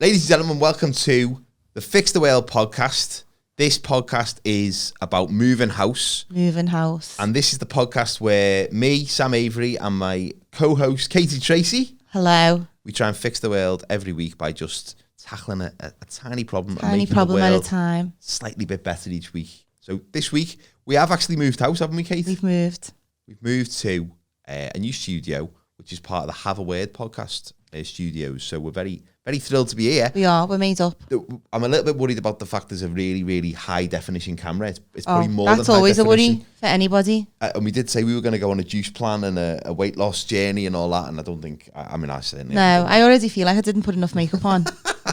Ladies and gentlemen, welcome to the Fix the Whale podcast. This podcast is about moving house. And this is the podcast where me, Sam Avery, and my co-host, Katie Tracy. Hello. We try and fix the world every week by just tackling a tiny problem. Tiny problem at a time. Slightly bit better each week. So this week, we have actually moved house, haven't we, Kate? We've moved to a new studio, which is part of the Have a Word podcast studios. So we're very, very thrilled to be here. We are. We're made up. I'm a little bit worried about the fact there's a really, really high definition camera. It's probably more that's than always high a worry for anybody. And we did say we were going to go on a juice plan and a weight loss journey and all that. And I don't think, I said no, I already feel like I didn't put enough makeup on.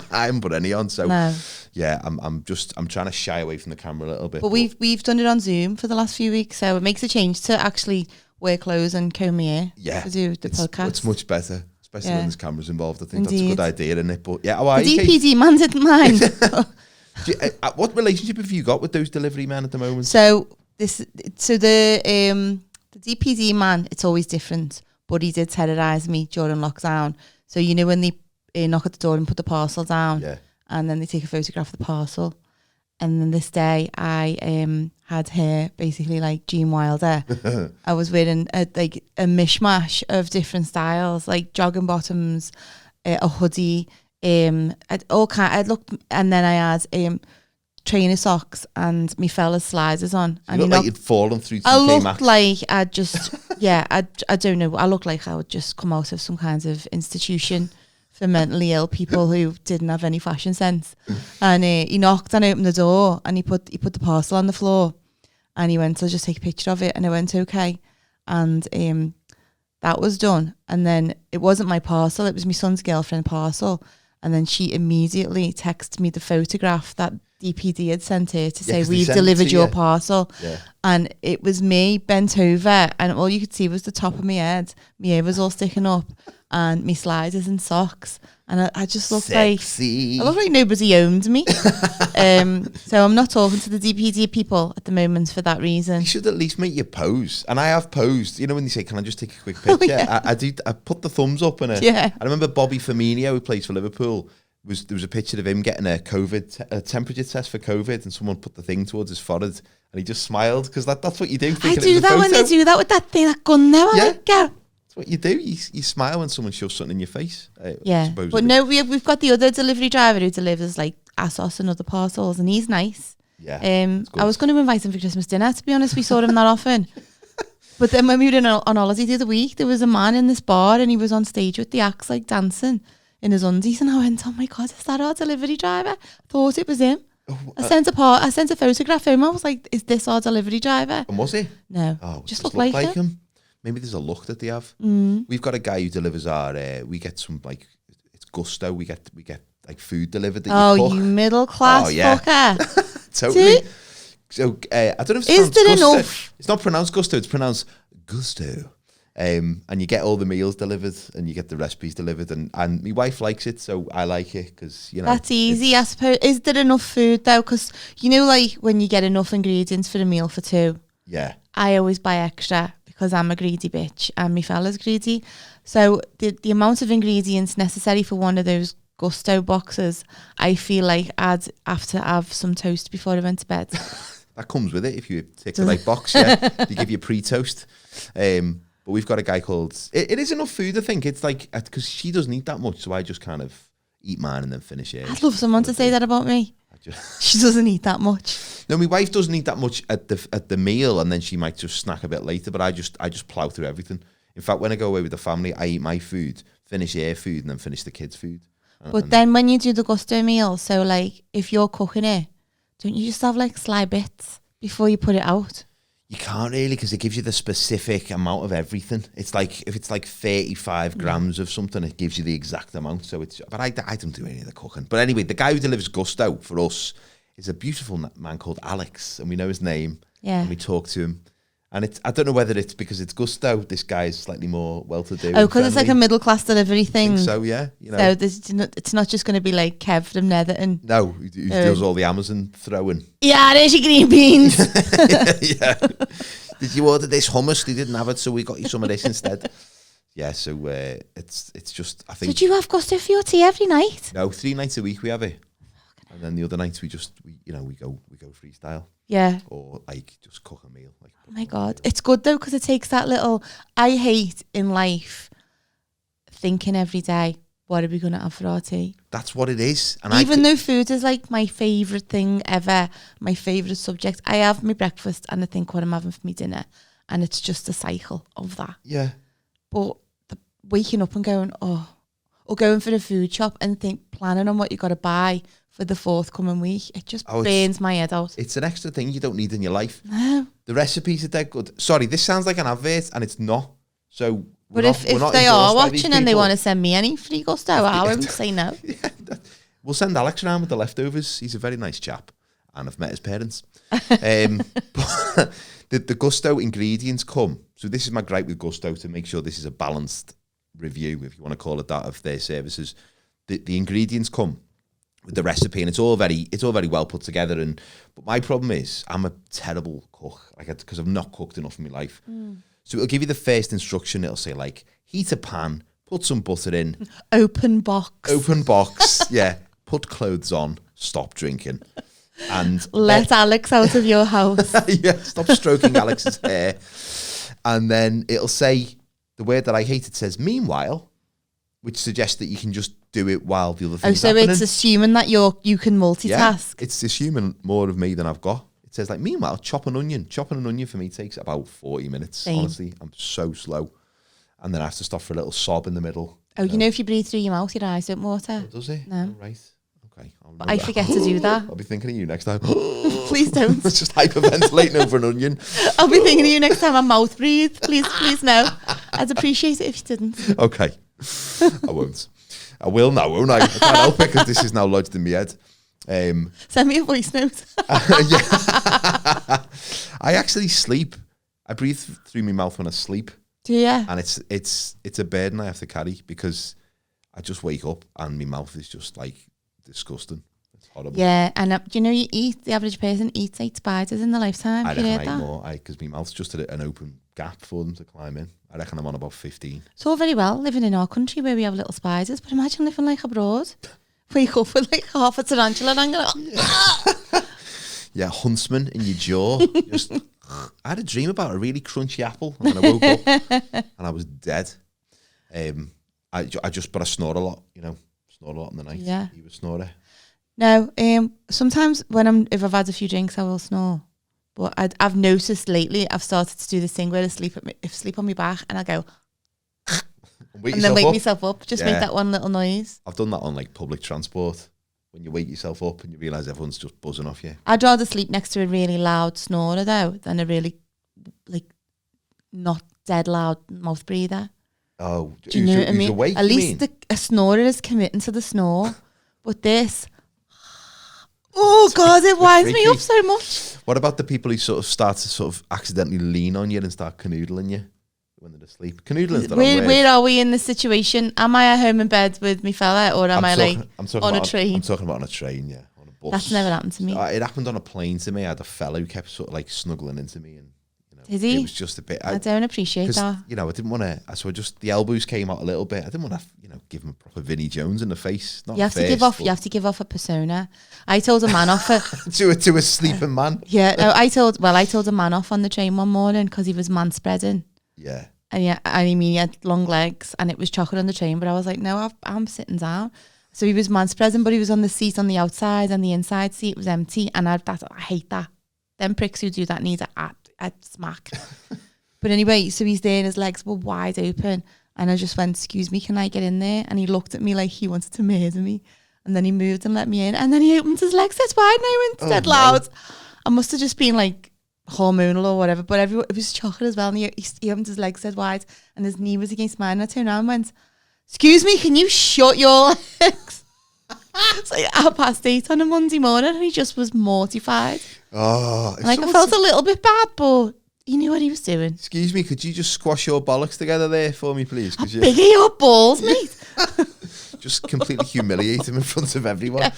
I haven't put any on. So no. Yeah, I'm trying to shy away from the camera a little bit. But we've done it on Zoom for the last few weeks. So it makes a change to actually wear clothes and comb my hair. Yeah. To do the podcast. It's much better. Especially when there's cameras involved. I think that's a good idea, isn't it? But yeah, how are the you, DPD man didn't mind. What relationship have you got with those delivery men at the moment? So the DPD man, it's always different. But he did terrorise me during lockdown. So you know when they knock at the door and put the parcel down, and then they take a photograph of the parcel. And then this day, I had hair basically like Gene Wilder. I was wearing a mishmash of different styles, like jogging bottoms, a hoodie, I'd looked, and then I had trainer socks and me fella's sliders on. You looked like you'd fallen through 2K I looked Max. like I'd just, I don't know. I looked like I would just come out of some kind of institution for mentally ill people who didn't have any fashion sense. And he knocked and opened the door and he put the parcel on the floor and he went to just take a picture of it and I went, okay. And that was done. And then it wasn't my parcel, it was my son's girlfriend parcel. And then she immediately texted me the photograph that DPD had sent her to say, we've delivered your parcel. Yeah. And it was me bent over and all you could see was the top of my head. My hair was all sticking up and my sliders and socks. And I just looked Sexy. I looked like nobody owned me. So I'm not talking to the DPD people at the moment for that reason. You should at least make your pose. And I have posed. You know when they say, can I just take a quick picture? Yeah. I put the thumbs up in it. Yeah. I remember Bobby Firmino, who plays for Liverpool, there was a picture of him getting a temperature test for COVID and someone put the thing towards his forehead and he just smiled because that's what you do. I do that when they do that with that thing, that gun there. Yeah. Like, go. That's what you do. You smile when someone shoves something in your face. Yeah. But no, we've got the other delivery driver who delivers like ASOS and other parcels and he's nice. Yeah. I was going to invite him for Christmas dinner, to be honest. We saw him that often. But then when we were on holiday the other week, there was a man in this bar and he was on stage with the acts like dancing in his undies and I went, oh my God, is that our delivery driver? I thought it was him. I sent a photograph home. I was like, is this our delivery driver? And was he? No. Oh, just looked looked like him. Maybe there's a look that they have. We've got a guy who delivers we get some like, it's Gusto. We get like food delivered that you cook. You middle class fucker. Totally. So I don't know if it's pronounced Gusto. Enough? It's not pronounced Gusto, it's pronounced Gusto. And you get all the meals delivered and you get the recipes delivered and my wife likes it, so I like it because, you know. That's easy, I suppose. Is there enough food though? Because, you know, like when you get enough ingredients for a meal for two. Yeah. I always buy extra because I'm a greedy bitch and my fella's greedy. So the amount of ingredients necessary for one of those Gusto boxes, I feel like I'd have to have some toast before I went to bed. That comes with it if you tick the right box, yeah. They give you pre-toast. But we've got a guy called... It is enough food, I think. It's like... Because she doesn't eat that much, so I just kind of eat mine and then finish it. I'd love someone to say that about me. She doesn't eat that much. No, my wife doesn't eat that much at the meal, and then she might just snack a bit later, but I just plow through everything. In fact, when I go away with the family, I eat my food, finish their food, and then finish the kids' food. But then when you do the Gusto meal, so like if you're cooking it, don't you just have like sly bits before you put it out? You can't really, because it gives you the specific amount of everything. It's like, if it's like 35 grams of something, it gives you the exact amount. So but I don't do any of the cooking. But anyway, the guy who delivers Gusto for us is a beautiful man called Alex, and we know his name. Yeah. And we talk to him. And I don't know whether it's because it's Gusto, this guy is slightly more well-to-do. Oh, because it's like a middle-class delivery thing. I think so, yeah. You know. So it's not just going to be like Kev from Netherton. No, who does all the Amazon throwing. Yeah, there's your green beans. yeah. Did you order this hummus? They didn't have it, so we got you some of this instead. Yeah, so it's just, I think... Did you have gusto for your tea every night? No, 3 nights a week we have it. And then the other nights we go freestyle. Yeah. Or like just cook a meal. Like, oh my God. It's good though, because it takes that little... I hate in life thinking every day, what are we going to have for our tea? That's what it is. And even though food is like my favourite thing ever, my favourite subject, I have my breakfast and I think what I'm having for my dinner. And it's just a cycle of that. Yeah. But waking up and going, or going for a food shop and planning on what you got to buy for the forthcoming week, it just burns my head out. It's an extra thing you don't need in your life. No. The recipes are dead good. Sorry, this sounds like an advert and it's not. So, but if they are watching and they want to send me any free gusto, I won't say no. Yeah, we'll send Alex around with the leftovers. He's a very nice chap, and I've met his parents. But the Gusto ingredients come. So this is my gripe with Gusto, to make sure this is a balanced review, if you want to call it that, of their services. The ingredients come with the recipe, and it's all very well put together. But my problem is I'm a terrible cook, because I've not cooked enough in my life. So it'll give you the first instruction. It'll say like, heat a pan, put some butter in. Open box. Yeah. Put clothes on. Stop drinking. And let Alex out of your house. Yeah. Stop stroking Alex's hair. And then it'll say, the word that I hate, it says meanwhile, which suggests that you can just do it while the other thing's happening. It's assuming that you can multitask. Yeah, it's assuming more of me than I've got. It says like, meanwhile, chop an onion. Chopping an onion for me takes about 40 minutes. Same. Honestly, I'm so slow. And then I have to stop for a little sob in the middle. You know if you breathe through your mouth, your eyes don't water. Oh, does it? No. Oh, right. Okay. But I forget to do that. I'll be thinking of you next time. Please don't. It's just hyperventilating over an onion. I'll be thinking of you next time I mouth breathe. Please no. I'd appreciate it if you didn't. Okay. I won't. I will now, won't I? I can't help it because this is now lodged in my head. Send me a voice note. I actually sleep. I breathe through my mouth when I sleep. Do you? And it's a burden I have to carry, because I just wake up and my mouth is just like disgusting. It's horrible. Yeah, and the average person eats 8 spiders in their lifetime. I reckon I eat more, because my mouth's just an open gap for them to climb in. I reckon I'm on about 15. It's all very well living in our country where we have little spiders, but imagine living like abroad. Wake up with like half a tarantula hanging out. Yeah, huntsman in your jaw. I had a dream about a really crunchy apple, and then I woke up and I was dead. But I snore a lot, snore a lot in the night. Yeah. You a snorer? No, sometimes if I've had a few drinks, I will snore. But I've noticed lately, I've started to do this thing where I sleep on my back and I go, and then wake myself up. Just make that one little noise. I've done that on like public transport. When you wake yourself up and you realise everyone's just buzzing off you. I'd rather sleep next to a really loud snorer though than a really not dead loud mouth breather. Oh, do you know what I mean? Awake, at least a snorer is committing to the snore, but this, oh God, it winds me up so much. What about the people who sort of start to sort of accidentally lean on you and start canoodling you when they're asleep? Canoodling. Where are we in this situation? Am I at home in bed with me fella, or am I on a train? I'm talking about on a train, yeah, on a bus. That's never happened to me. It happened on a plane to me. I had a fellow who kept sort of like snuggling into me, and did he? It was just a bit. I don't appreciate that. I didn't want to. So the elbows came out a little bit. I didn't want to, give him a proper Vinnie Jones in the face. You have to give off a persona. I told a man off to a sleeping man. Yeah, no, I told a man off on the train one morning because he was man spreading. Yeah. And he had long legs and it was chocolate on the train, but I was like, no, I'm sitting down. So he was man spreading, but he was on the seat on the outside and the inside seat was empty. And I hate that. Them pricks who do that need a smack. But anyway, so he's there and his legs were wide open. And I just went, excuse me, can I get in there? And he looked at me like he wanted to murder me. And then he moved and let me in. And then he opened his legs dead wide and I went dead loud. I must have just been like hormonal or whatever, but it was chocolate as well. And he opened his legs dead wide and his knee was against mine. And I turned around and went, excuse me, can you shut your legs? It's like 8:30 on a Monday morning and he just was mortified. Oh, I felt a little bit bad, but he knew what he was doing. Excuse me, could you just squash your bollocks together there for me, please? How big are your balls, mate? Just completely humiliate him in front of everyone.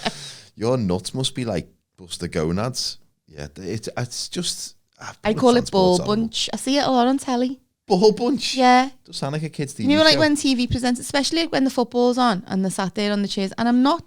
Your nuts must be like Buster Gonads. Yeah, it's just... I call it ball bunch. I see it a lot on telly. Ball bunch. Yeah. Does sound like a kid's TV You know, like show. when TV presents, especially like when the football's on and they're sat there on the chairs, and I'm not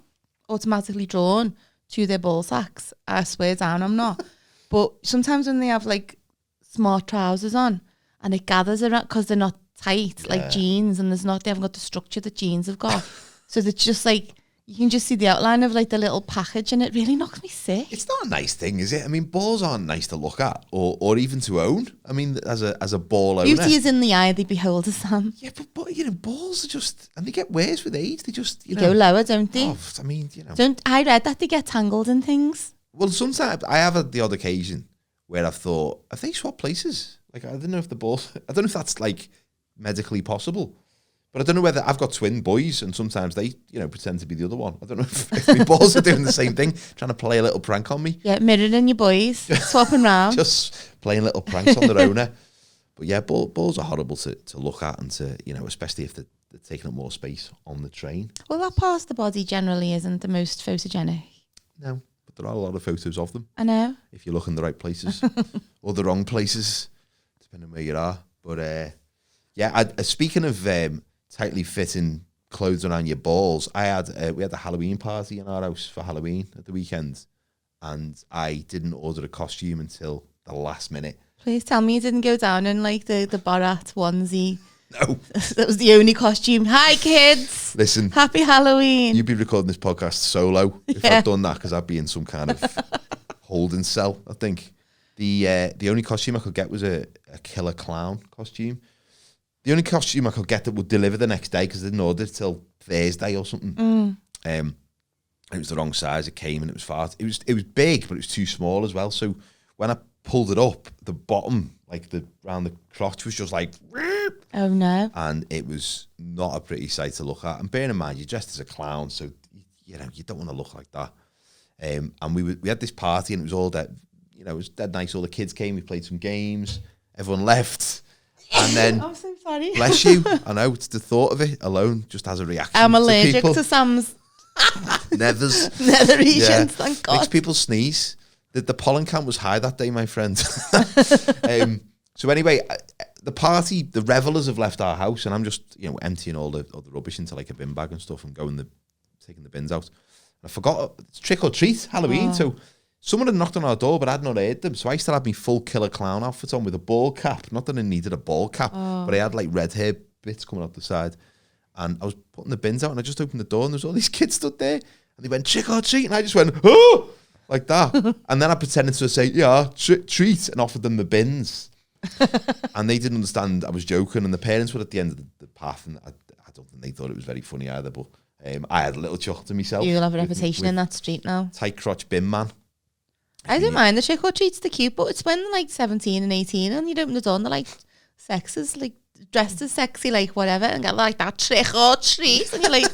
automatically drawn to their ball sacks. I swear down, I'm not. But sometimes when they have like smart trousers on and it gathers around because they're not tight, like jeans, and they haven't got the structure that jeans have got. So they're just like, you can just see the outline of like the little package, and it really knocks me sick. It's not a nice thing, is it? I mean, balls aren't nice to look at or even to own. I mean, as a ball owner. Beauty is in the eye of the beholder, Sam. Yeah, but you know, balls are just, and they get worse with age. They just, you They know. go lower, don't they? Oh, I mean, you know. I read that they get tangled in things. Well, sometimes I have the odd occasion where I've thought, have they swapped places? Like, I don't know if the balls, I don't know if that's like medically possible. But I don't know whether I've got twin boys and sometimes they, you know, pretend to be the other one. I don't know if my balls are doing the same thing, trying to play a little prank on me. Yeah, mirroring your boys, swapping round. Just playing little pranks on their owner. But yeah, balls are horrible to look at and to, you know, especially if they're taking up more space on the train. Well, that part of the body generally isn't the most photogenic. No, but there are a lot of photos of them. I know. If you look in the right places or the wrong places, depending where you are. But yeah, speaking of tightly fitting clothes around your balls, we had a Halloween party in our house for Halloween at the weekend, and I didn't order a costume until the last minute. Please tell me you didn't go down in like the Borat onesie. No. That was the only costume. Hi, kids. Listen. Happy Halloween. You'd be recording this podcast solo if I'd done that, because I'd be in some kind of holding cell, I think. The only costume I could get was a killer clown costume. The only costume I could get that would deliver the next day, because I didn't order it till Thursday or something. It was the wrong size. It came and it was far. It was big, but it was too small as well. So when I pulled it up, the bottom, like around the crotch, was just like, oh no! And it was not a pretty sight to look at. And bearing in mind, you're dressed as a clown, so you know you don't want to look like that. And we had this party, and it was all that, you know, it was dead nice. All the kids came. We played some games. Everyone left. And then, I'm so sorry. Bless you. I know, it's the thought of it alone just has a reaction. I'm allergic to Sam's nethers. Netheresians, thank God. Makes people sneeze. The pollen count was high that day, my friend. So anyway, the party, the revelers have left our house, and I'm just, you know, emptying all the rubbish into like a bin bag and stuff, and taking the bins out. And I forgot, it's trick or treat Halloween, so someone had knocked on our door, but I'd not heard them. So I still had my full killer clown outfit on with a ball cap. Not that I needed a ball cap, but I had like red hair bits coming out the side. And I was putting the bins out, and I just opened the door, and there's all these kids stood there, and they went, trick or treat. And I just went, oh, like that. And then I pretended to say, yeah, treat, and offered them the bins. And they didn't understand I was joking, and the parents were at the end of the path, and I don't think they thought it was very funny either, but I had a little chuckle to myself. You'll have a reputation in that street now. Tight crotch bin man. I don't mind the trick or treats, the cute, but it's when they're like 17 and 18 and you open the door and they're like sexes, like dressed as sexy, like whatever, and get like that trick or treat, and you're like,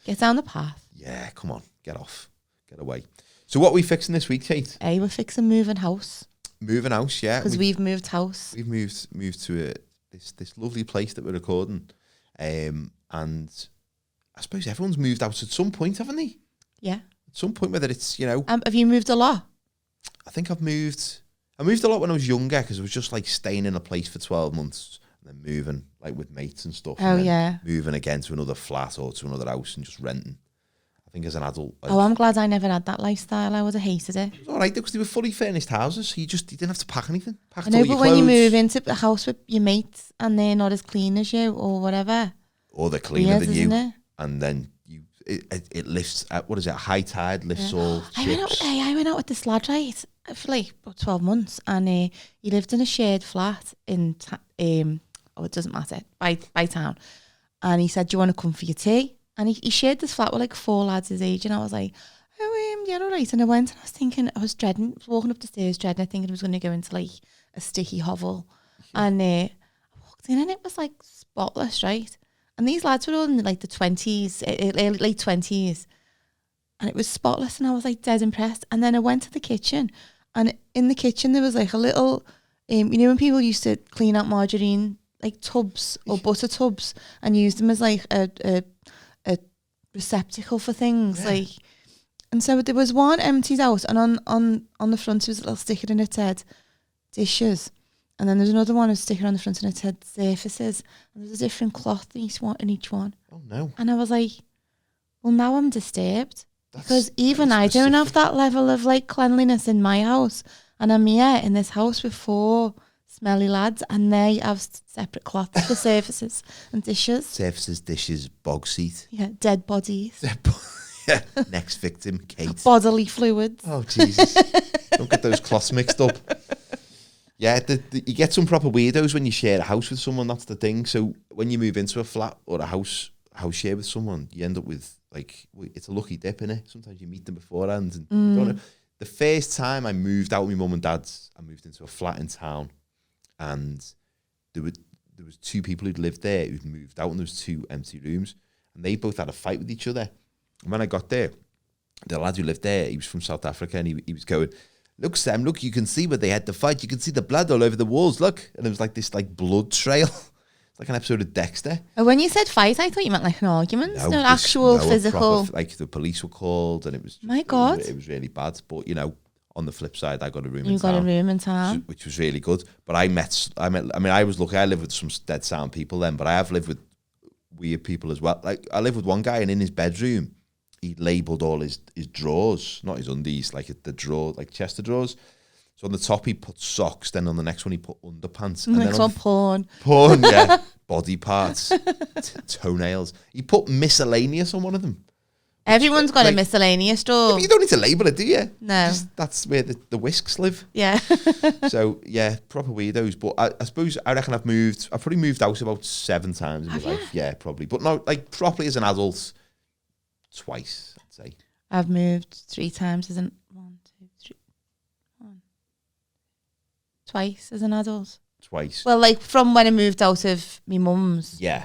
get down the path. Yeah, come on, get off, get away. So what are we fixing this week, Kate? Hey, we're fixing moving house. Moving house, yeah. Because we've moved house. We've moved to this lovely place that we're recording, and I suppose everyone's moved out at some point, haven't they? Yeah. At some point, whether it's, you know. Have you moved a lot? I think I moved a lot when I was younger, because I was just like staying in a place for 12 months and then moving like with mates and stuff. Oh, and yeah. Moving again to another flat or to another house and just renting. I think as an adult. Like, I'm glad I never had that lifestyle. I would have hated it. It was all right, because they were fully furnished houses, so you didn't have to pack anything. I know, but when you move into a house with your mates and they're not as clean as you or whatever. Or they're cleaner than you. It? And then it lifts, what is it, high tide lifts all ships. I went out with this lad, right, for like about 12 months, and he lived in a shared flat in, it doesn't matter, by town. And he said, do you want to come for your tea? And he shared this flat with like 4 lads his age, and I was like, oh, yeah, all right. And I went, and I was walking up the stairs dreading, thinking I was going to go into like a sticky hovel. And I walked in, and it was like spotless, right? And these lads were all in like the 20s, late 20s. And it was spotless, and I was like dead impressed. And then I went to the kitchen, and in the kitchen there was like a little, you know when people used to clean out margarine, like tubs or butter tubs, and use them as like a receptacle for things, like. And so there was one emptied out, and on the front there was a little sticker, and it said dishes. And then there's another one with a sticker on the front and it said surfaces. And there's a different cloth in each one. Oh, no. And I was like, well, now I'm disturbed. Because even I don't have that level of like cleanliness in my house. And I'm here in this house with 4 smelly lads and they have separate cloths for surfaces and dishes. Surfaces, dishes, bog seat. Yeah, dead bodies. Yeah. Next victim, Kate. Bodily fluids. Oh, Jesus. Don't get those cloths mixed up. Yeah, you get some proper weirdos when you share a house with someone, that's the thing. So when you move into a flat or a house share with someone, you end up with, like, it's a lucky dip, innit? Sometimes you meet them beforehand. And you don't know. The first time I moved out with my mum and dad's, I moved into a flat in town, and there was 2 people who'd lived there who'd moved out, and there was 2 empty rooms, and they both had a fight with each other. And when I got there, the lad who lived there, he was from South Africa, and he was going, "Look, Sam, look, you can see where they had the fight. You can see the blood all over the walls, look." And it was like this like blood trail. It's like an episode of Dexter. Oh, when you said fight, I thought you meant like an argument. No, actual physical. Proper, like the police were called, and it was... My God. It was really bad. But, you know, on the flip side, I got a room in town. You got a room in town. Which was really good. But I was lucky. I lived with some dead sound people then, but I have lived with weird people as well. Like, I lived with one guy, and in his bedroom, he labelled all his drawers, not his undies, like the drawer, like chest of drawers. So on the top he put socks, then on the next one he put underpants. And then on porn. Porn, yeah. Body parts, toenails. He put miscellaneous on one of them. Everyone's got a miscellaneous drawer. Yeah, you don't need to label it, do you? No. That's where the whisks live. Yeah. So, yeah, proper weirdos. But I suppose, I reckon I've probably moved out about 7 times in my life. Yeah, probably. But no, like, properly as an adult, twice, I'd say. I've moved 3 times as twice as an adult. Twice. Well, like from when I moved out of my mum's. Yeah.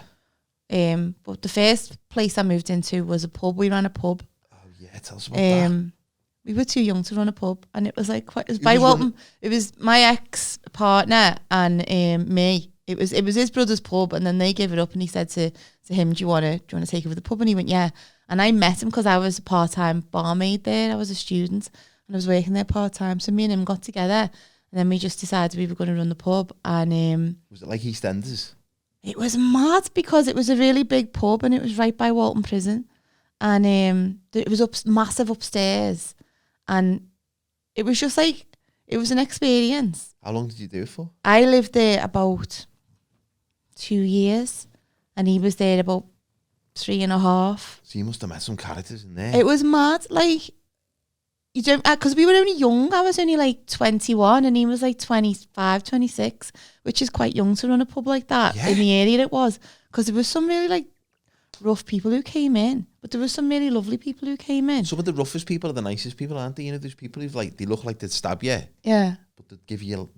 But the first place I moved into was a pub. We ran a pub. Oh yeah, tell us about that. We were too young to run a pub, and it was like it was by Walton. It was my ex partner and me. It was his brother's pub, and then they gave it up. And he said to him, "Do you want to take over the pub?" And he went, "Yeah." And I met him because I was a part-time barmaid there. I was a student, and I was working there part-time. So me and him got together, and then we just decided we were going to run the pub. And was it like EastEnders? It was mad because it was a really big pub, and it was right by Walton Prison, and it was massive upstairs, and it was just like it was an experience. How long did you do it for? I lived there about 2 years, and he was there about 3.5. So you must have met some characters in there. It was mad, like you don't, because we were only young. I was only like 21 and he was like 25, 26, which is quite young to run a pub like that in the area it was. Because there was some really like rough people who came in, but there was some really lovely people who came in. Some of the roughest people are the nicest people, aren't they? You know, there's people who've like, they look like they'd stab you. Yeah. But they'd give you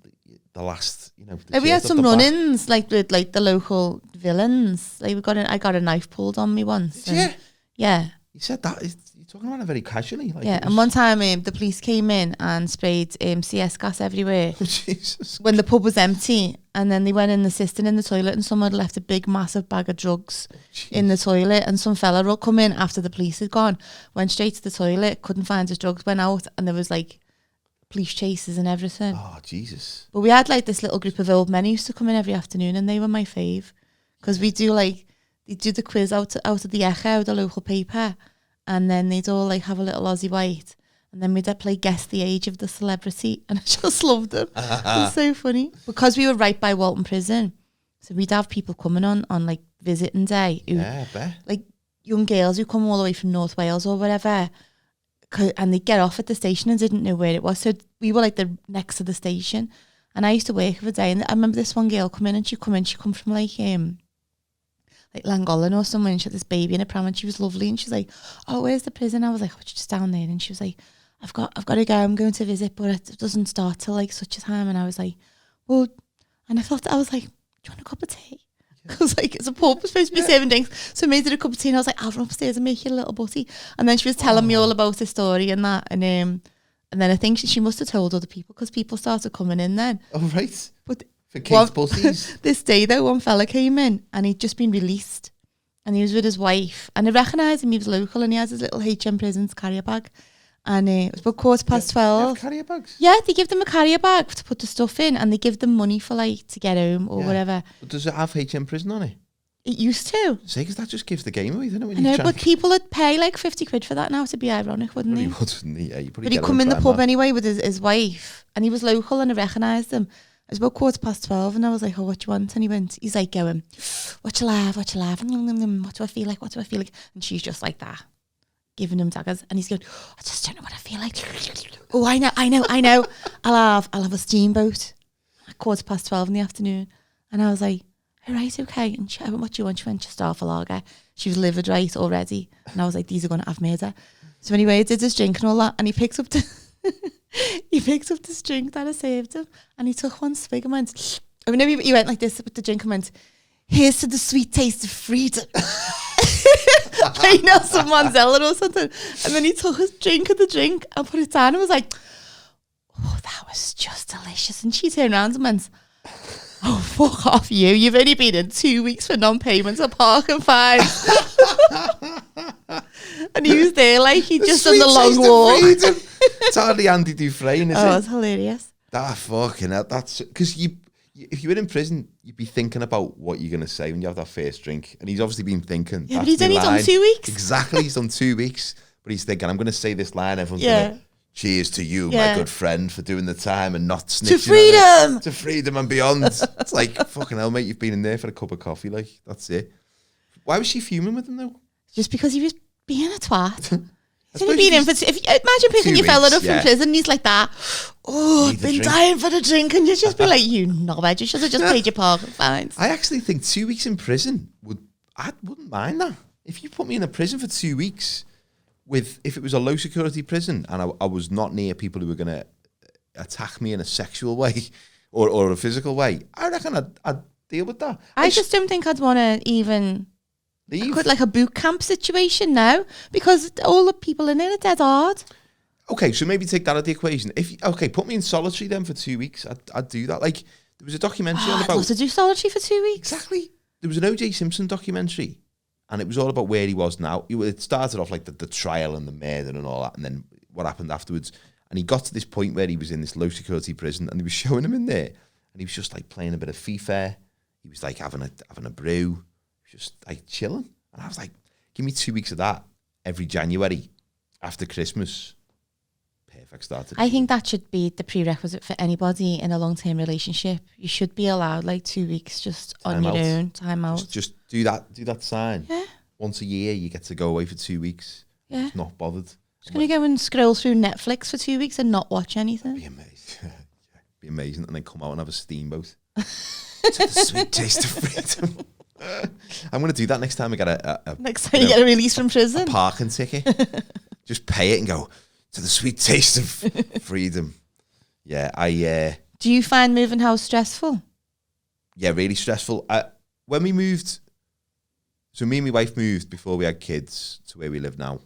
the last, you know. We had some run-ins like with like the local villains. Like I got a knife pulled on me once. Yeah. Yeah. You said that. You're talking about it very casually. Like and one time the police came in and sprayed CS gas everywhere. Oh, Jesus. When the pub was empty, and then they went in the cistern in the toilet, and someone had left a big massive bag of drugs in the toilet, and some fella will come in after the police had gone, went straight to the toilet, couldn't find his drugs, went out, and there was like police chases and everything. Oh, Jesus. But we had like this little group of old men who used to come in every afternoon, and they were my fave, because we do like, they do the quiz out of the Echo, the local paper, and then they'd all like have a little Aussie white, and then we'd play guess the age of the celebrity, and I just loved them. It was so funny because we were right by Walton Prison, so we'd have people coming on like visiting day, who, I bet. like young girls who come all the way from North Wales or whatever, and they'd get off at the station and didn't know where it was, so we were like the next to the station, and I used to work every day, and I remember this one girl come in, and she come from like Llangollen or somewhere, and she had this baby in a pram, and she was lovely, and she's like, "Oh, where's the prison?" I was like, "Oh, just down there." And she was like, I've got to go, I'm going to visit, but it doesn't start till like such a time. And I was like, well, and I was like, do you want a cup of tea? Because like it's a pub, supposed to be serving drinks, so I made her a cup of tea, and I was like, I'll run upstairs and make you a little butty. And then she was telling me all about the story and that, and then I think she must have told other people, because people started coming in then. Oh right. But for kids' butties. This day though, one fella came in, and he'd just been released, and he was with his wife, and I recognised him, he was local, and he has his little HM Prisons carrier bag, And it was about 12:15. Carrier bags? Yeah, they give them a carrier bag to put the stuff in, and they give them money for like to get home or whatever. But does it have HM Prison on it? It used to. Say, because that just gives the game away, doesn't it? When I know, but people would pay like 50 quid for that now, to be ironic, wouldn't they? Yeah, you but he'd come in the pub anyway with his wife, and he was local and I recognised him. It was about 12:15, and I was like, oh, what do you want? And he's like going, what you love? What do I feel like? What do I feel like? And she's just like that, giving him daggers. And he's going, I just don't know what I feel like. Oh, I know. I'll have a steamboat at 12:15 in the afternoon. And I was like, all right, okay. And she went, what do you want? She went, just half a lager. She was livered right already. And I was like, these are going to have murder. So anyway, I did his drink and all that. And he picks up this drink that I saved him. And he took one swig and went, I mean, he went like this with the drink and went, here's to the sweet taste of freedom. Like Nelson Mandela or something. And then he took his drink of the drink and put it down and was like, oh, that was just delicious. And she turned around and went, oh, fuck off you. You've only been in 2 weeks for non-payments of parking fines. And he was there like he'd just done the long walk. It's hardly Andy Dufresne, is it? Oh, it's hilarious. That fucking hell. That's because if you were in prison, you'd be thinking about what you're going to say when you have that first drink. And he's obviously been thinking. Yeah, but he's only done 2 weeks. Exactly, he's done 2 weeks. But he's thinking, I'm going to say this line. Everyone's going to, cheers to you, my good friend, for doing the time and not snitching. To freedom! To freedom and beyond. It's like, fucking hell, mate, you've been in there for a cup of coffee. Like, that's it. Why was she fuming with him, though? Just because he was being a twat. He's only been in for... Imagine picking your fella up from prison and he's like that. Oh, I've been dying for the drink. And you just be like, you knobhead, you should have just paid your parking fines. I actually think 2 weeks in prison I wouldn't mind that. If you put me in a prison for 2 weeks... if it was a low security prison and I was not near people who were going to attack me in a sexual way or a physical way, I reckon I'd deal with that. I just don't think I'd want to even leave. Like a boot camp situation now, because all the people in it are dead hard. Okay, so maybe take that out of the equation. Put me in solitary then for 2 weeks. I'd do that. Like, there was a documentary on about... I'd love to do solitary for 2 weeks. Exactly. There was an O.J. Simpson documentary. And it was all about where he was now. It started off like the trial and the murder and all that, and then what happened afterwards. And he got to this point where he was in this low security prison, and they were showing him in there, and he was just like playing a bit of FIFA. He was like having a brew, just like chilling. And I was like, give me 2 weeks of that every January after Christmas. Perfect start. I think that should be the prerequisite for anybody in a long-term relationship. You should be allowed like 2 weeks just on your own, time out. Just do that sign. Yeah. Once a year, you get to go away for 2 weeks. Yeah. Just not bothered. Just going to go and scroll through Netflix for 2 weeks and not watch anything. Be amazing. Be amazing. And then come out and have a steamboat. To the sweet taste of freedom. I'm going to do that next time I get next time you get a release from prison. A parking ticket. Just pay it and go, to the sweet taste of freedom. Yeah, Do you find moving house stressful? Yeah, really stressful. When we moved... So me and my wife moved before we had kids to where we live now.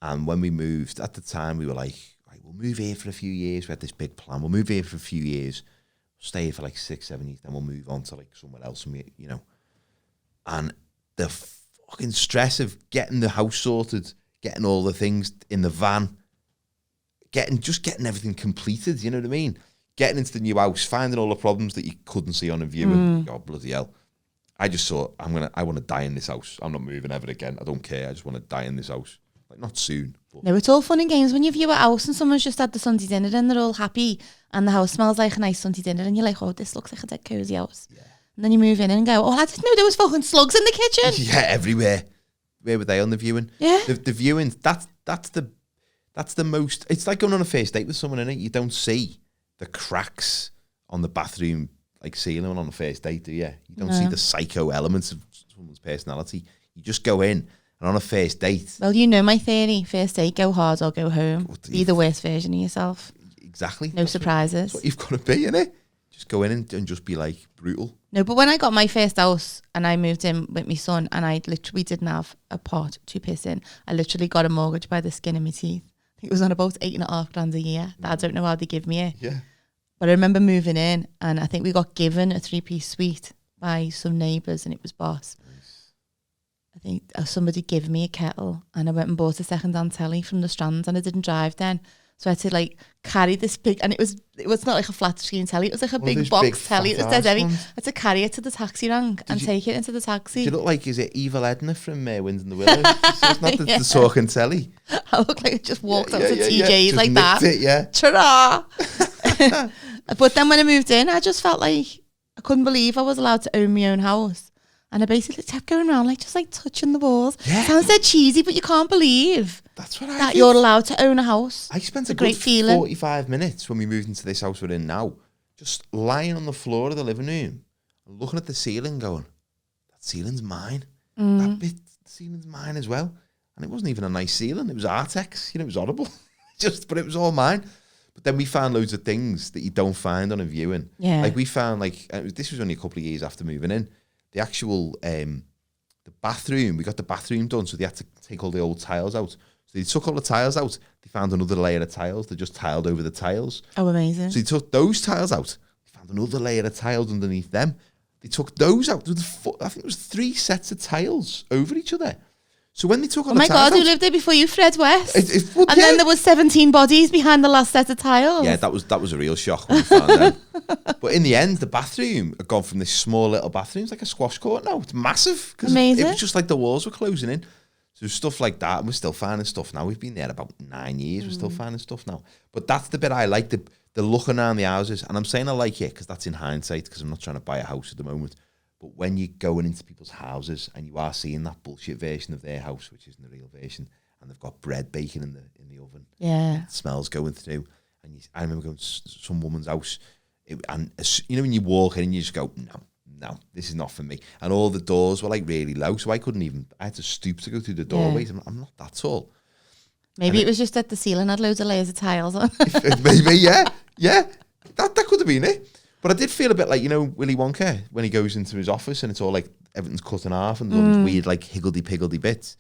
And when we moved, at the time, we were like, right, we'll move here for a few years. We had this big plan. We'll move here for a few years. Stay here for like 6-7 years. Then we'll move on to like somewhere else. And And the fucking stress of getting the house sorted, getting all the things in the van, getting everything completed, you know what I mean? Getting into the new house, finding all the problems that you couldn't see on a viewing. Oh, bloody hell. I just thought, I want to die in this house. I'm not moving ever again. I don't care. I just want to die in this house. Like, not soon. But. No, it's all fun and games when you view a house and someone's just had the Sunday dinner and they're all happy and the house smells like a nice Sunday dinner and you're like, oh, this looks like a dead cozy house. Yeah. And then you move in and go, oh, I didn't know there was fucking slugs in the kitchen. Yeah, everywhere. Where were they on the viewing? Yeah. The viewing, that's the most... It's like going on a first date with someone, innit? You don't see the cracks on the bathroom like ceiling on a first date, do you? You don't see the psycho elements of someone's personality. You just go in, and on a first date... Well, you know my theory. First date, go hard or go home. Be the worst version of yourself. Exactly. No surprises. That's what you've got to be, innit? Just go in and just be, like, brutal. No, but when I got my first house and I moved in with my son and I literally didn't have a pot to piss in, I literally got a mortgage by the skin of my teeth. I think it was on about $8,500 a year. I don't know how they give me it. Yeah. But I remember moving in and I think we got given a 3-piece suite by some neighbours and it was boss. Nice. I think somebody gave me a kettle, and I went and bought a second-hand telly from the Strands, and I didn't drive then. So I had to like carry this big, and it was not like a flat screen telly. It was like a big box telly. It was dead heavy. I had to carry it to the taxi rank and take it into the taxi. Do you look like, is it Evil Edna from Wind in the Willows? So it's not the talking telly. I look like I just walked up to TJ's like that. It, yeah. Ta-da! But then when I moved in, I just felt like I couldn't believe I was allowed to own my own house. And I basically kept going around like just like touching the walls. Yeah. Sounds dead cheesy, but you can't believe that you're allowed to own a house. I spent a great feeling. 45 minutes when we moved into this house we're in now, just lying on the floor of the living room and looking at the ceiling going, that ceiling's mine. That bit, the ceiling's mine as well. And it wasn't even a nice ceiling. It was Artex. You know, it was horrible. But it was all mine. But then we found loads of things that you don't find on a viewing. Yeah. Like we found this was only a couple of years after moving in. The actual, the bathroom, we got the bathroom done, so they had to take all the old tiles out. So they took all the tiles out, they found another layer of tiles, they just tiled over the tiles. Oh, amazing. So they took those tiles out, they found another layer of tiles underneath them. They took those out, I think it was 3 sets of tiles over each other. So when they took all the tiles out... Oh my God, who lived there before you, Fred West? Then there was 17 bodies behind the last set of tiles. Yeah, that was a real shock when we found them. But in the end, the bathroom had gone from this small little bathroom, it's like a squash court now. It's massive. Amazing. It was just like the walls were closing in. So stuff like that, and we're still finding stuff now. We've been there about 9 years, we're still finding stuff now. But that's the bit I like, the looking around the houses. And I'm saying I like it because that's in hindsight, because I'm not trying to buy a house at the moment. But when you're going into people's houses and you are seeing that bullshit version of their house, which isn't the real version, and they've got bread baking in the oven, it smells going through. And I remember going to some woman's house, and you know when you walk in and you just go, no, this is not for me. And all the doors were like really low, so I had to stoop to go through the doorways. I'm not that tall. Maybe it was just that the ceiling had loads of layers of tiles on. Maybe, yeah. That could have been it. But I did feel a bit like, you know, Willy Wonka, when he goes into his office and it's all like, everything's cut in half and there's all these weird, like, higgledy-piggledy bits.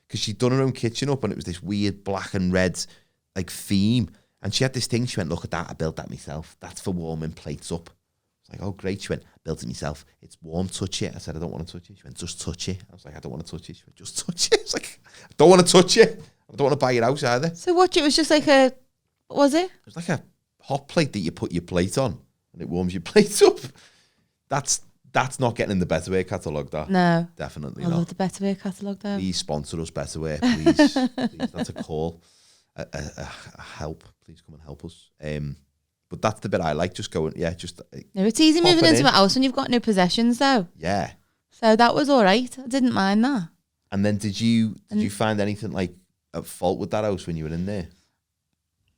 Because she'd done her own kitchen up and it was this weird black and red, like, theme. And she had this thing, she went, look at that, I built that myself. That's for warming plates up. I was like, oh, great. She went, I built it myself. It's warm, touch it. I said, I don't want to touch it. She went, just touch it. I was like, I don't want to touch it. She went, just touch it. I was like, I don't want to touch it. I don't want to buy your house either. So what, it was just like what was it? It was like a hot plate that you put your plate on. And it warms your plate up. That's not getting in the Betterware catalogue, that. No. Definitely not. I love the Betterware catalogue, though. Please sponsor us, Betterware, please. Please. That's a call. A help. Please come and help us. But that's the bit I like, just going, no, it's easy moving into a house when you've got no possessions, though. Yeah. So that was all right. I didn't mind that. And then did you find anything, like, at fault with that house when you were in there?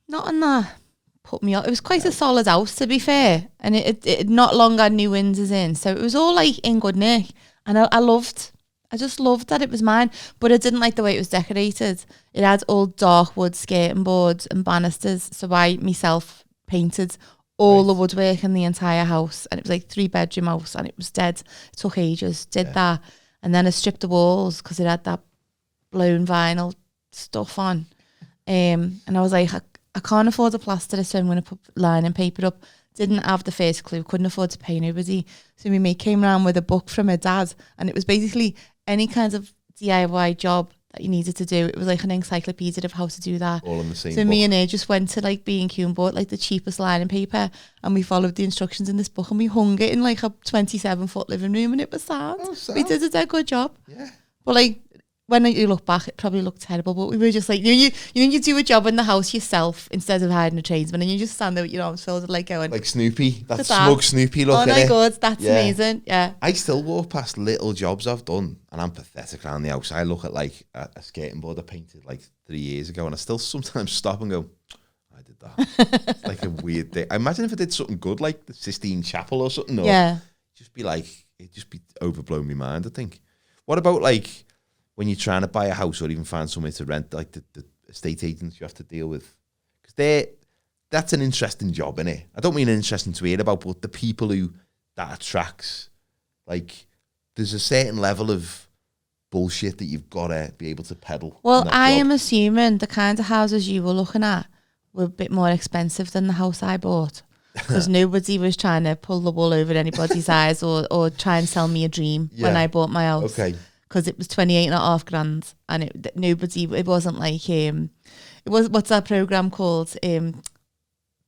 Not on that. Put me off. It was quite a solid house, to be fair, and it not long had new windows in, so it was all like in good nick. And I just loved that it was mine, but I didn't like the way it was decorated. It had all dark wood skirting boards and banisters, so I myself painted all the woodwork in the entire house, and it was like 3-bedroom house, and it was dead. It took ages. Did that, and then I stripped the walls because it had that blown vinyl stuff on, and I was like, I can't afford to plaster it, so I'm going to put lining paper up. Didn't have the first clue, couldn't afford to pay nobody. So my mate came around with a book from her dad, and it was basically any kind of DIY job that you needed to do. It was like an encyclopedia of how to do that. All in the same So book. Me and her just went to like B&Q and bought like the cheapest lining paper, and we followed the instructions in this book, and we hung it in like a 27-foot living room, and it was sound. We did a dead good job. Yeah. But like, when you look back, it probably looked terrible, but we were just like, you do a job in the house yourself instead of hiring a tradesman, and you just stand there with your arms folded, like going, like Snoopy, that smug Snoopy look. Oh my God, that's amazing. Yeah. I still walk past little jobs I've done, and I'm pathetic around the house. I look at like a skating board I painted like 3 years ago, and I still sometimes stop and go, I did that. It's like a weird thing. I imagine if I did something good, like the Sistine Chapel or something, it'd just be overblown my mind, I think. What about like, when you're trying to buy a house or even find somewhere to rent, like the estate agents you have to deal with? Because that's an interesting job, innit? I don't mean interesting to hear about, but the people that attracts, like, there's a certain level of bullshit that you've got to be able to peddle. Well, I am assuming the kind of houses you were looking at were a bit more expensive than the house I bought. Because nobody was trying to pull the wool over anybody's eyes or try and sell me a dream when I bought my house. Okay. because it was 28.5 grand, and it wasn't like it was, what's that program called,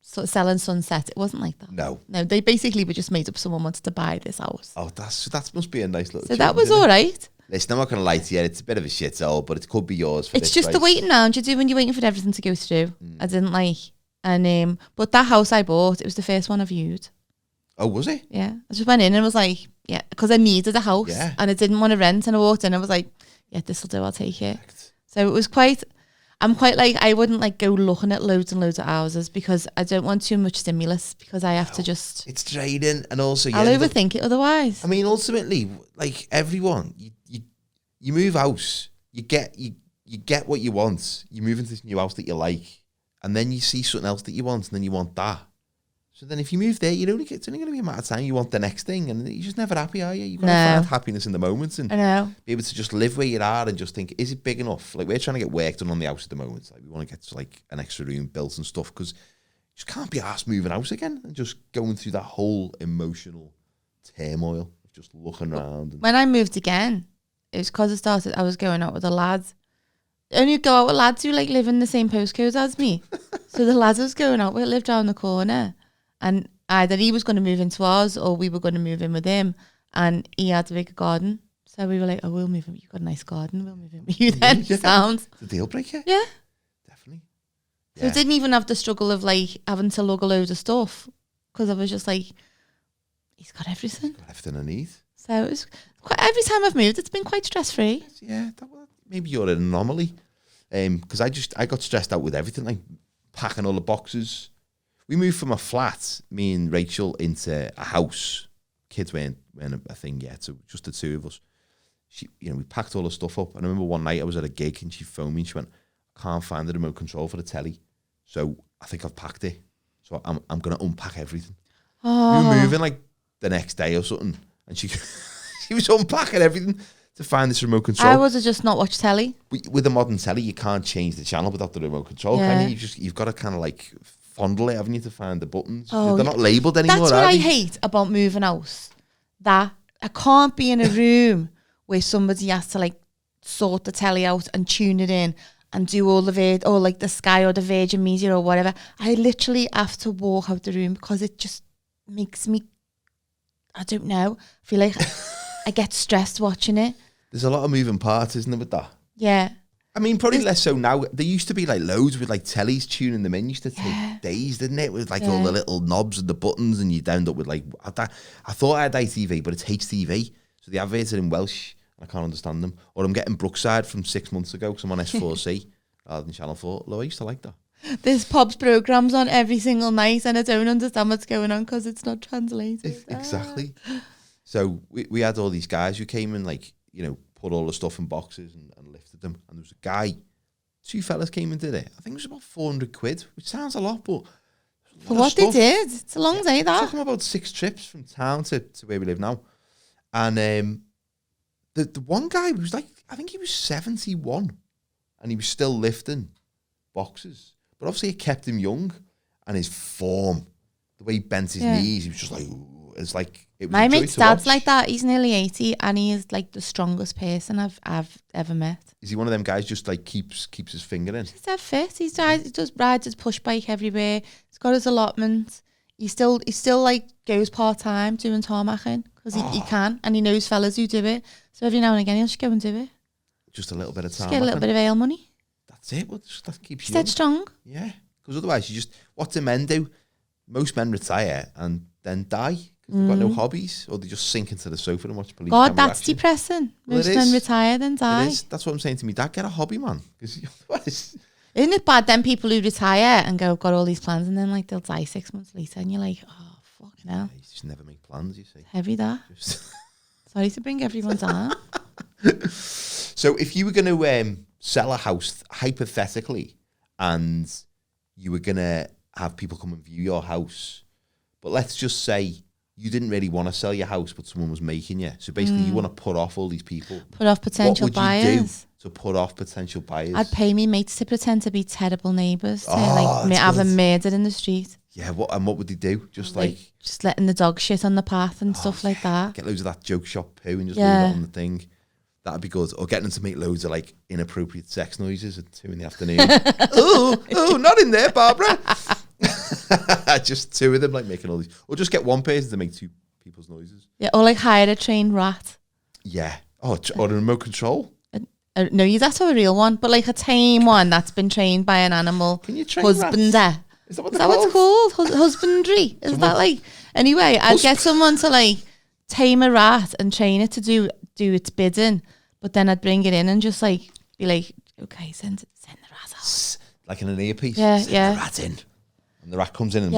sort of Selling Sunset. It wasn't like that. No, they basically were just made up someone wanted to buy this house. Oh, that must be a nice little. So that was all right. Listen, I'm not going to lie to you. It's a bit of a shithole, but it could be yours. It's just the waiting around you do when you're waiting for everything to go through. I didn't like, and but that house I bought, it was the first one I viewed. Oh, was it? Yeah, I just went in and was like, yeah, because I needed a house and I didn't want to rent, and I walked in and I was like, yeah, this will do. I'll take it. Perfect. So it was quite. I'm quite like, I wouldn't like go looking at loads and loads of houses because I don't want too much stimulus, because I have to just. It's draining, and also I'll overthink it otherwise. I mean, ultimately, like everyone, you move house, you get what you want. You move into this new house that you like, and then you see something else that you want, and then you want that. So then if you move there, it's only going to be a matter of time. You want the next thing, and you're just never happy, are you? You've got to find happiness in the moment and I know. Be able to just live where you are and just think, is it big enough? Like, we're trying to get work done on the house at the moment. Like, we want to get like an extra room built and stuff, because you just can't be arsed moving house again and just going through that whole emotional turmoil of just looking around. When I moved again, it was because I was going out with a lad. Only go out with lads who like live in the same postcode as me. So the lads I was going out with lived around the corner. And either he was going to move into ours or we were going to move in with him. And he had a big garden. So we were like, oh, we'll move in. You've got a nice garden. We'll move in with you then. Yeah. Sounds. The deal breaker? Yeah. Definitely. So I didn't even have the struggle of like having to lug a load of stuff, because I was just like, he's got everything. He's got everything I need. So it was quite, every time I've moved, it's been quite stress-free. Yeah. Maybe you're an anomaly. Because I got stressed out with everything, like packing all the boxes. We moved from a flat, me and Rachel, into a house. Kids weren't a thing yet, so just the two of us. We packed all the stuff up. And I remember one night I was at a gig and she phoned me and she went, I can't find the remote control for the telly, so I think I've packed it. So I'm going to unpack everything. Oh. We were moving like the next day or something, and she was unpacking everything to find this remote control. I would have just not watched telly. With a modern telly, you can't change the channel without the remote control, can you? You've got to kind of like fondle it, haven't you, to find the buttons. Oh, they're not labelled anymore. That's what I hate about moving house. That I can't be in a room where somebody has to like sort the telly out and tune it in and do all of it, or like the Sky or the Virgin Media or whatever. I literally have to walk out the room because it just makes me, I don't know, feel like I get stressed watching it. There's a lot of moving parts, isn't there, with that? Yeah. I mean, probably less so now. There used to be like loads with like tellies tuning them in. Used to take days, didn't it? With like all the little knobs and the buttons, and you'd end up with like, I thought I had ITV, but it's HTV. So the adverts are in Welsh, and I can't understand them. Or I'm getting Brookside from 6 months ago because I'm on S4C rather than Channel 4. Although I used to like that. There's Pob's programmes on every single night, and I don't understand what's going on because it's not translated. Exactly. So we had all these guys who came and like, put all the stuff in boxes and lifted them. And there was a guy, two fellas came and did it. I think it was about 400 quid, which sounds a lot, but for what they did, it's a long day, that. It took them about 6 trips from town to where we live now. And the one guy was like, I think he was 71, and he was still lifting boxes. But obviously it kept him young, and his form, the way he bent his knees, he was just like, ooh, it's like, it was my mate's dad's like that. He's nearly 80, and he is like the strongest person I've ever met. Is he one of them guys just like keeps his finger in? He's that fit. He just rides his push bike everywhere. He's got his allotment. He still like goes part time doing tarmacking because he can, and he knows fellas who do it. So every now and again he'll just go and do it. Just a little bit of time. Just get a little bit of ale money. That's it. Well, that keeps you dead strong. Yeah, because otherwise what do men do? Most men retire and then die because they've got no hobbies, or they just sink into the sofa and watch police. God, that's depressing. Most men retire then die. It is. That's what I'm saying to me. Dad, get a hobby, man. Because isn't it bad then people who retire and go, got all these plans, and then like they'll die 6 months later, and you're like, oh fucking hell. You just never make plans, you see. Heavy that. Sorry to bring everyone down. So if you were going to sell a house hypothetically, and you were going to have people come and view your house, but let's just say you didn't really want to sell your house, but someone was making you. So basically you want to put off all these people. Put off potential buyers. What would you do to put off potential buyers? I'd pay me mates to pretend to be terrible neighbours, to have a murder in the street. Yeah, what would they do? Just just letting the dog shit on the path and stuff like that. Get loads of that joke shop poo and just leave it on the thing. That'd be good. Or getting them to make loads of like inappropriate sex noises at 2 PM. oh, not in there, Barbara. Just 2 of them like making all these. Or just get one person to make 2 people's noises. Yeah, or like hire a trained rat. Yeah. Oh, or a remote control. No, you that's a real one, but like a tame one that's been trained by an animal. Can you train husbander? rats? Is that what it's called? Husbandry. Is that like anyway? I'd get someone to like tame a rat and train it to do its bidding, but then I'd bring it in and just like be like, okay, send the rat out. Like in an earpiece. Yeah, send the rat in. And the rat comes in and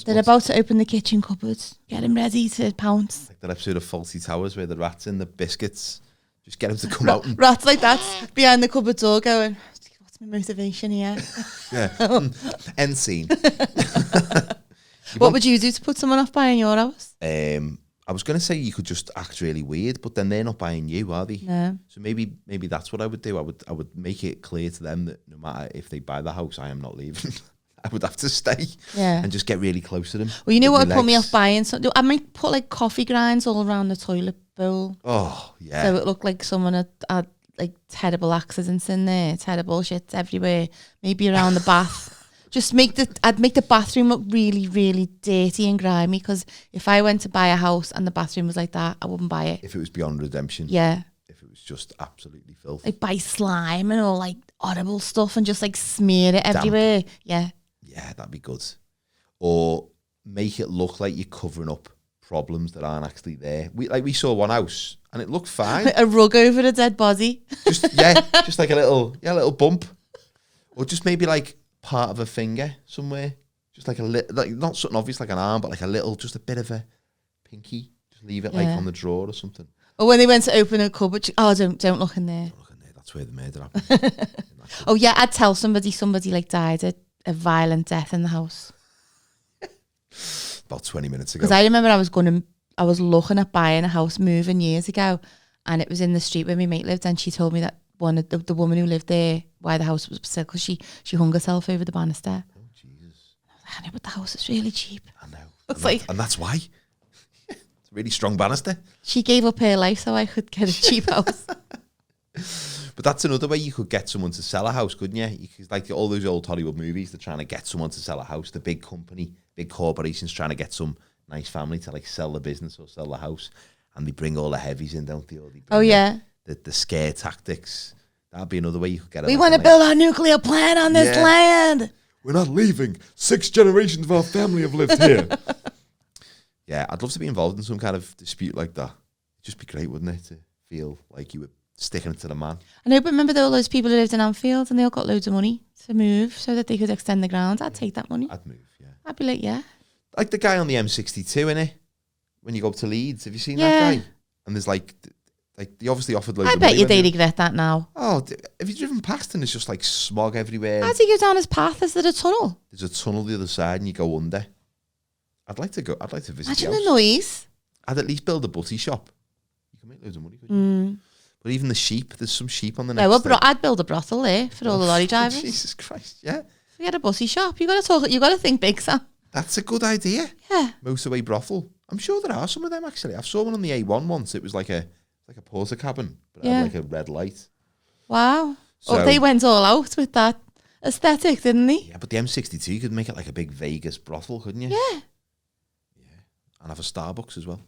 they're about to open the kitchen cupboards. Get him ready to pounce. Like that episode of Fawlty Towers where the rat's in the biscuits. Just get him to come out. And rats like that behind the cupboard door going, what's my motivation here? Yeah. End scene. What would you do to put someone off buying your house? I was going to say you could just act really weird, but then they're not buying you, are they? No. So maybe that's what I would do. I would make it clear to them that no matter if they buy the house, I am not leaving. I would have to stay and just get really close to them. Well, you know what would put me off buying something? I might put like coffee grinds all around the toilet bowl. Oh, yeah. So it looked like someone had like terrible accidents in there, terrible shit everywhere. Maybe around the bath. I'd make the bathroom look really, really dirty and grimy, because if I went to buy a house and the bathroom was like that, I wouldn't buy it. If it was beyond redemption. Yeah. If it was just absolutely filth. Like buy slime and all like horrible stuff and just like smear it everywhere. Yeah. Yeah, that'd be good. Or make it look like you're covering up problems that aren't actually there. We saw one house and it looked fine. A rug over a dead body. Just like a little bump. Or just maybe like part of a finger somewhere. Just like a little, like not something obvious like an arm, but like a little, just a bit of a pinky. Just leave it like on the drawer or something. Or when they went to open a cupboard, don't look in there. Don't look in there. That's where the murder happened. Oh yeah, I'd tell somebody like died a violent death in the house. About 20 minutes ago. Because I remember I was looking at buying a house moving years ago, and it was in the street where my mate lived, and she told me that one of the woman who lived there, why the house was for sale, because she hung herself over the banister. Oh Jesus! I know, but the house is really cheap. I know. And that's why. It's a really strong banister. She gave up her life so I could get a cheap house. But that's another way you could get someone to sell a house, couldn't you? Because like all those old Hollywood movies, they're trying to get someone to sell a house. The big company, big corporations trying to get some nice family to like sell the business or sell the house, and they bring all the heavies in, don't they? Or they bring the scare tactics. That'd be another way you could get it. We want to build our nuclear plant on this land. We're not leaving. 6 generations of our family have lived here. Yeah, I'd love to be involved in some kind of dispute like that. It'd just be great, wouldn't it, to feel like you were sticking it to the man. I know, but remember all those people who lived in Anfield and they all got loads of money to move so that they could extend the grounds? I'd take that money. I'd move, yeah. I'd be like, yeah. Like the guy on the M62, innit? When you go up to Leeds, have you seen that guy? And there's like they obviously offered loads of money. I bet you they regret that now. Oh, have you driven past and there's just like smog everywhere? How do you go down his path? Is there a tunnel? There's a tunnel the other side and you go under. I'd like to visit. Imagine the noise. I'd at least build a butty shop. You can make loads of money, couldn't you? But even the sheep, there's some sheep on the next. Well, I'd build a brothel there for all the lorry drivers. Jesus Christ, yeah. Forget a butty shop. You got to think big, Sam. That's a good idea. Yeah. Motorway brothel. I'm sure there are some of them actually. I saw one on the A1 once. It was like a porter cabin, but it had like a red light. Wow. So, they went all out with that aesthetic, didn't they? Yeah, but the M62, you could make it like a big Vegas brothel, couldn't you? Yeah. Yeah. And have a Starbucks as well.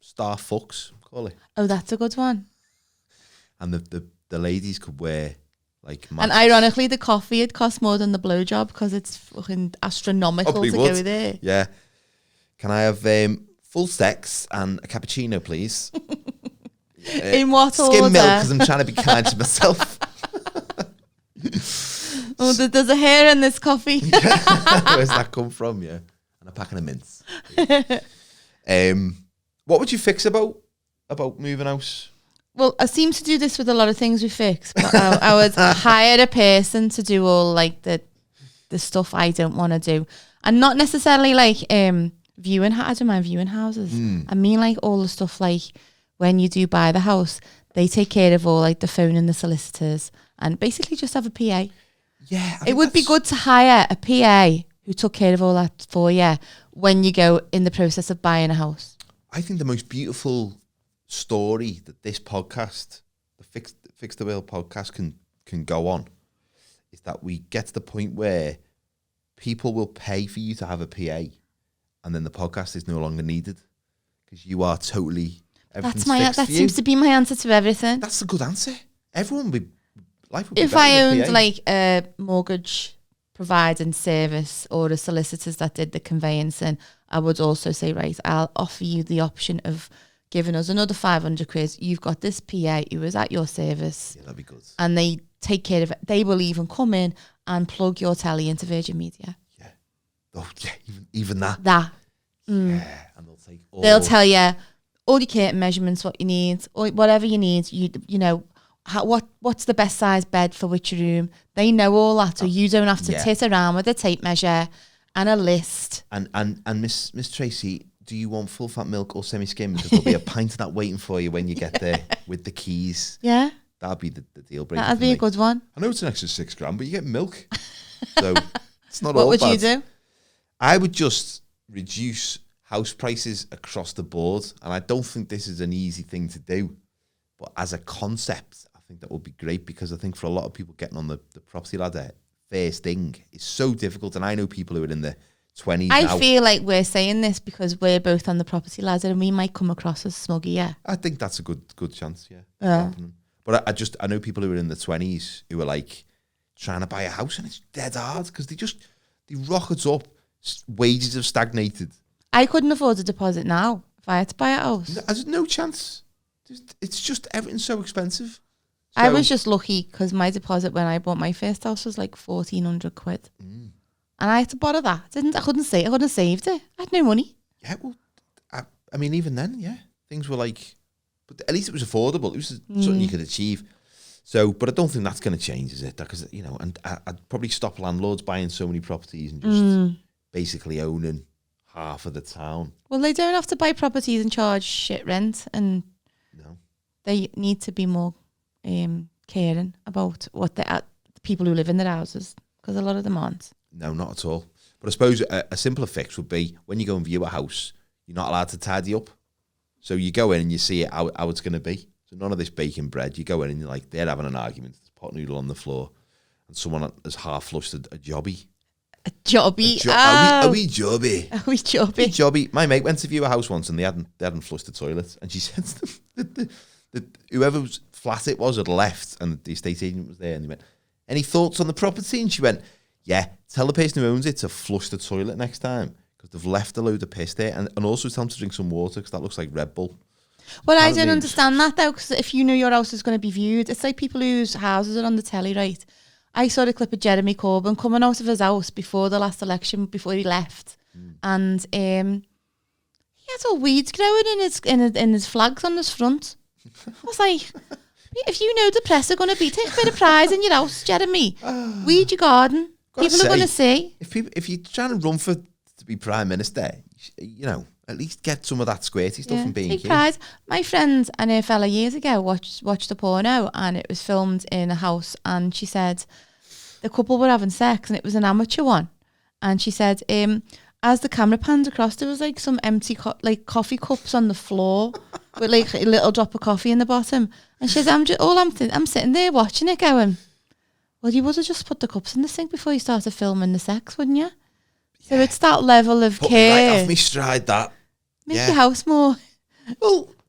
Starfucks, call it. Oh, that's a good one. And the ladies could wear like masks. And ironically, the coffee would cost more than the blowjob because it's fucking astronomical to go there. Yeah. Can I have full sex and a cappuccino, please? In what order? Skim milk, because I'm trying to be kind to myself. Oh, there's a hair in this coffee. Where's that come from? Yeah. And a packet of mints. What would you fix about moving house? Well, I seem to do this with a lot of things we fix, but I would hire a person to do all like the stuff I don't want to do, and not necessarily like viewing. I don't mind viewing houses. I mean like all the stuff like when you do buy the house, they take care of all like the phone and the solicitors, and basically just have a PA. Yeah, it would be good to hire a PA who took care of all that for you when you go in the process of buying a house. I think the most beautiful story that this podcast the Fix the World podcast can go on is that we get to the point where people will pay for you to have a PA, and then the podcast is no longer needed because you are totally. That seems to be my answer to everything. That's a good answer. Everyone would. Life would be if better I with a owned PA. like a mortgage providing service or a solicitors that did the conveyancing, I would also say, right, I'll offer you the option of giving us another 500 quid. You've got this PA who is at your service. Yeah, that'd be good. And they take care of it. They will even come in and plug your telly into Virgin Media. Yeah. Oh, yeah. Even that. That. Yeah. And they'll take all. They'll tell you all your curtain measurements, what you need, or whatever you need. You know, what's the best size bed for which room. They know all that, so you don't have to tit around with a tape measure and a list. And Miss Tracy, do you want full fat milk or semi-skim? Because there'll be a pint of that waiting for you when you get there with the keys. Yeah. That'd be the deal breaker. That'd be a good one. I know it's an extra $6,000, but you get milk. So it's not What all would bad. you do? I would just reduce house prices across the board. And I don't think this is an easy thing to do. But as a concept, I think that would be great, because I think for a lot of people getting on the property ladder, first thing is so difficult. And I know people who are in the 20s I now. feel like we're saying this because we're both on the property ladder and we might come across as smuggy, yeah. I think that's a good chance, yeah. But I know people who are in the 20s who are like trying to buy a house, and it's dead hard because they rocket up. Wages have stagnated. I couldn't afford a deposit now if I had to buy a house. There's no chance. It's just everything's so expensive. I was just lucky because my deposit when I bought my first house was like 1,400 quid. And I had to borrow that. I couldn't have saved it. I had no money. Yeah, well, I mean, even then, yeah, things were like, but at least it was affordable. It was something you could achieve. So, but I don't think that's going to change, is it? Because, you know, and I'd probably stop landlords buying so many properties and just basically owning half of the town. Well, they don't have to buy properties and charge shit rent, and they need to be more caring about what the people who live in their houses, because a lot of them aren't. No, not at all. But I suppose a simpler fix would be when you go and view a house, you're not allowed to tidy up. So you go in and you see it how it's going to be. So none of this baking bread. You go in and you're like, they're having an argument. There's pot noodle on the floor, and someone has half flushed a jobby. A jobby? Are we jobby? Are we jobby? Jobby. My mate went to view a house once and they hadn't flushed the toilet, and she said to them, whoever's flat it was had left, and the estate agent was there, and he went, any thoughts on the property? And she went, yeah, tell the person who owns it to flush the toilet next time, because they've left a load of piss there, and also tell them to drink some water, because that looks like Red Bull. Well, I don't understand that though, because if you know your house is going to be viewed, it's like people whose houses are on the telly, right? I saw a clip of Jeremy Corbyn coming out of his house before the last election, before he left, and he had all weeds growing in his flags on his front. I was like, if you know the press are going to take a bit of pride in your house, Jeremy, weed your garden. People are going to see. If you're trying to run to be Prime Minister, you know, at least get some of that squirty stuff and being take pride. My friend and her fella years ago watched a porno, and it was filmed in a house, and she said the couple were having sex and it was an amateur one, and she said as the camera panned across, there was like some empty coffee cups on the floor with like a little drop of coffee in the bottom, and she says I'm sitting there watching it going, well, you would have just put the cups in the sink before you started filming the sex, wouldn't you? So it's that level of care. Me right off me stride, that. Make your house more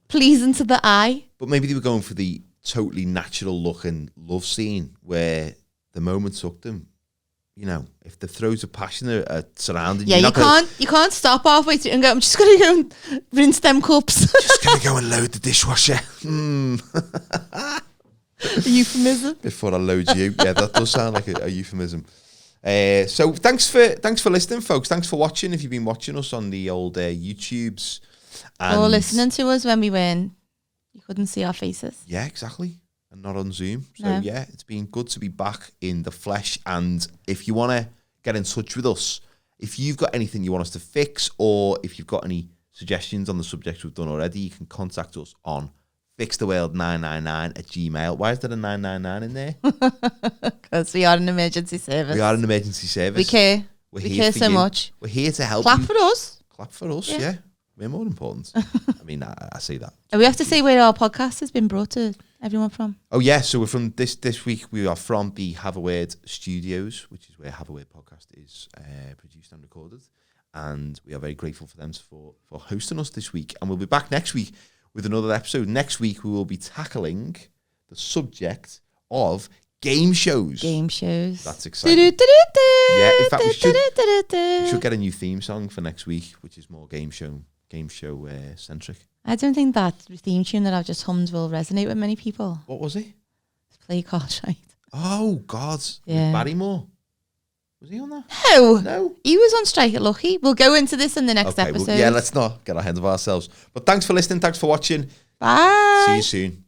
pleasing to the eye. But maybe they were going for the totally natural looking love scene where the moment took them. You know, if the throes of passion are surrounding you. Yeah, you can't stop halfway through and go, I'm just going to go and rinse them cups. Just going to go and load the dishwasher. A euphemism. Before I load you. Yeah, that does sound like a euphemism. So thanks for listening, folks. Thanks for watching. If you've been watching us on the old YouTubes, or listening to us when we win, you couldn't see our faces. Yeah, exactly, and not on Zoom. So yeah, it's been good to be back in the flesh. And if you want to get in touch with us, if you've got anything you want us to fix, or if you've got any suggestions on the subjects we've done already, you can contact us on fixtheworld999@gmail.com. Why is there a 999 in there? Because we are an emergency service. We are an emergency service. We care. We care so much. We're here to help Clap you. for us. Clap for us, yeah. We're more important. I mean, I say that. And we have to say where our podcast has been brought to everyone from? Oh yeah, so we're from this week. We are from the Have a Word Studios, which is where Have a Word podcast is produced and recorded, and we are very grateful for them for hosting us this week. And we'll be back next week with another episode. Next week we will be tackling the subject of game shows. Game shows. That's exciting. Yeah, in fact, we should get a new theme song for next week, which is more game show centric. I don't think that theme tune that I've just hummed will resonate with many people. What was it? Play Cartwright. Oh God! Yeah. Barrymore. Was he on that? No. He was on strike at Lucky. We'll go into this in the next episode. Well, let's not get ahead of ourselves. But thanks for listening. Thanks for watching. Bye. See you soon.